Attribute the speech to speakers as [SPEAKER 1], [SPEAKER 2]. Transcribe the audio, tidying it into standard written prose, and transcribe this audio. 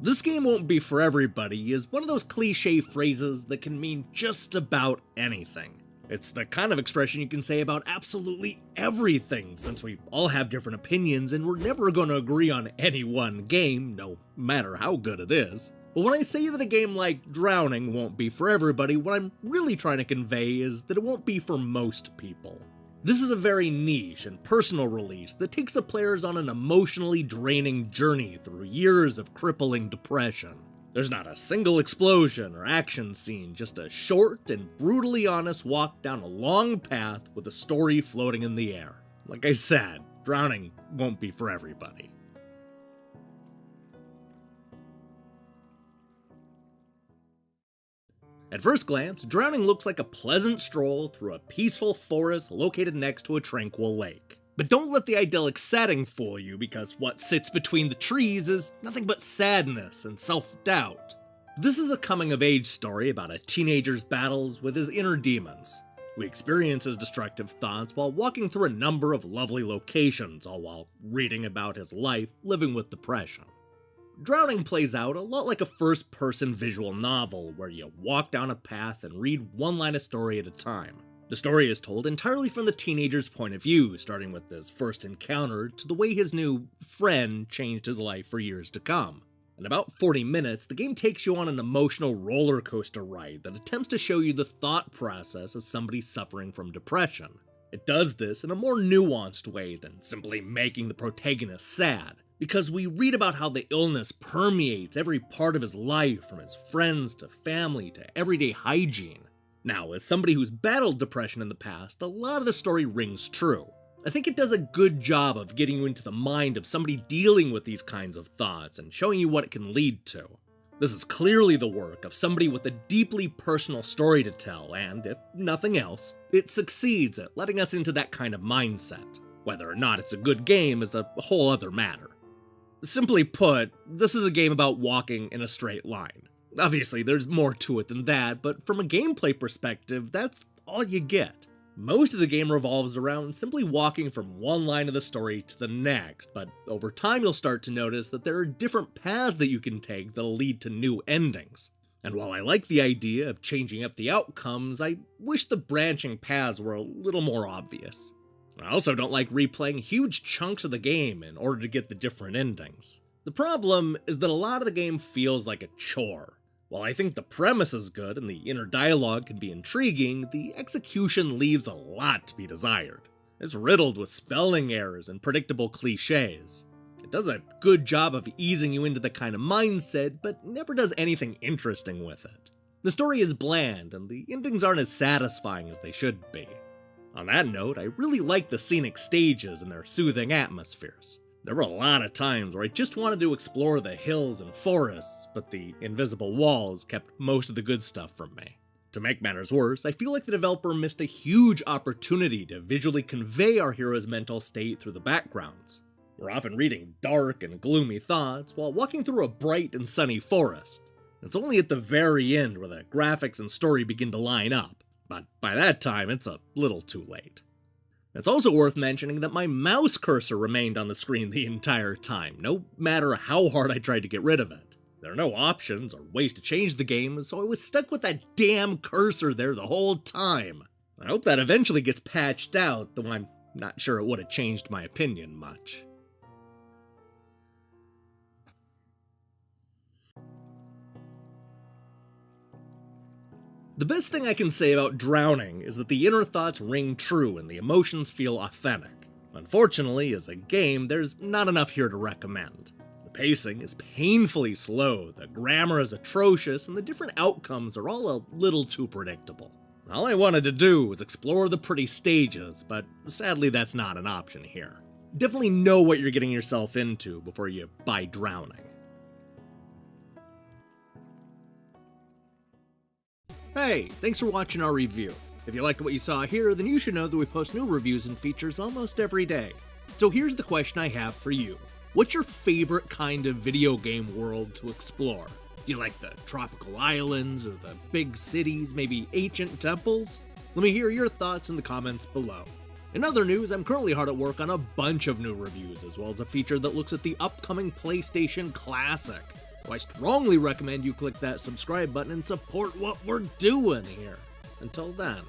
[SPEAKER 1] This game won't be for everybody is one of those cliche phrases that can mean just about anything. It's the kind of expression you can say about absolutely everything, since we all have different opinions and we're never going to agree on any one game, no matter how good it is. But when I say that a game like Drowning won't be for everybody, what I'm really trying to convey is that it won't be for most people. This is a very niche and personal release that takes the players on an emotionally draining journey through years of crippling depression. There's not a single explosion or action scene, just a short and brutally honest walk down a long path with a story floating in the air. Like I said, Drowning won't be for everybody. At first glance, Drowning looks like a pleasant stroll through a peaceful forest located next to a tranquil lake. But don't let the idyllic setting fool you, because what sits between the trees is nothing but sadness and self-doubt. This is a coming-of-age story about a teenager's battles with his inner demons. We experience his destructive thoughts while walking through a number of lovely locations, all while reading about his life living with depression. Drowning plays out a lot like a first-person visual novel, where you walk down a path and read one line of story at a time. The story is told entirely from the teenager's point of view, starting with his first encounter to the way his new friend changed his life for years to come. In about 40 minutes, the game takes you on an emotional roller coaster ride that attempts to show you the thought process of somebody suffering from depression. It does this in a more nuanced way than simply making the protagonist sad, because we read about how the illness permeates every part of his life, from his friends to family to everyday hygiene. Now, as somebody who's battled depression in the past, a lot of the story rings true. I think it does a good job of getting you into the mind of somebody dealing with these kinds of thoughts and showing you what it can lead to. This is clearly the work of somebody with a deeply personal story to tell, and if nothing else, it succeeds at letting us into that kind of mindset. Whether or not it's a good game is a whole other matter. Simply put, this is a game about walking in a straight line. Obviously, there's more to it than that, but from a gameplay perspective, that's all you get. Most of the game revolves around simply walking from one line of the story to the next, but over time you'll start to notice that there are different paths that you can take that'll lead to new endings. And while I like the idea of changing up the outcomes, I wish the branching paths were a little more obvious. I also don't like replaying huge chunks of the game in order to get the different endings. The problem is that a lot of the game feels like a chore. While I think the premise is good and the inner dialogue can be intriguing, the execution leaves a lot to be desired. It's riddled with spelling errors and predictable cliches. It does a good job of easing you into the kind of mindset, but never does anything interesting with it. The story is bland, and the endings aren't as satisfying as they should be. On that note, I really like the scenic stages and their soothing atmospheres. There were a lot of times where I just wanted to explore the hills and forests, but the invisible walls kept most of the good stuff from me. To make matters worse, I feel like the developer missed a huge opportunity to visually convey our hero's mental state through the backgrounds. We're often reading dark and gloomy thoughts while walking through a bright and sunny forest. It's only at the very end where the graphics and story begin to line up, but by that time it's a little too late. It's also worth mentioning that my mouse cursor remained on the screen the entire time, no matter how hard I tried to get rid of it. There are no options or ways to change the game, so I was stuck with that damn cursor there the whole time. I hope that eventually gets patched out, though I'm not sure it would have changed my opinion much. The best thing I can say about Drowning is that the inner thoughts ring true and the emotions feel authentic. Unfortunately, as a game, there's not enough here to recommend. The pacing is painfully slow, the grammar is atrocious, and the different outcomes are all a little too predictable. All I wanted to do was explore the pretty stages, but sadly that's not an option here. Definitely know what you're getting yourself into before you buy Drowning. Hey, thanks for watching our review. If you liked what you saw here, then you should know that we post new reviews and features almost every day. So here's the question I have for you. What's your favorite kind of video game world to explore? Do you like the tropical islands or the big cities, maybe ancient temples? Let me hear your thoughts in the comments below. In other news, I'm currently hard at work on a bunch of new reviews, as well as a feature that looks at the upcoming PlayStation Classic. I strongly recommend you click that subscribe button and support what we're doing here. Until then.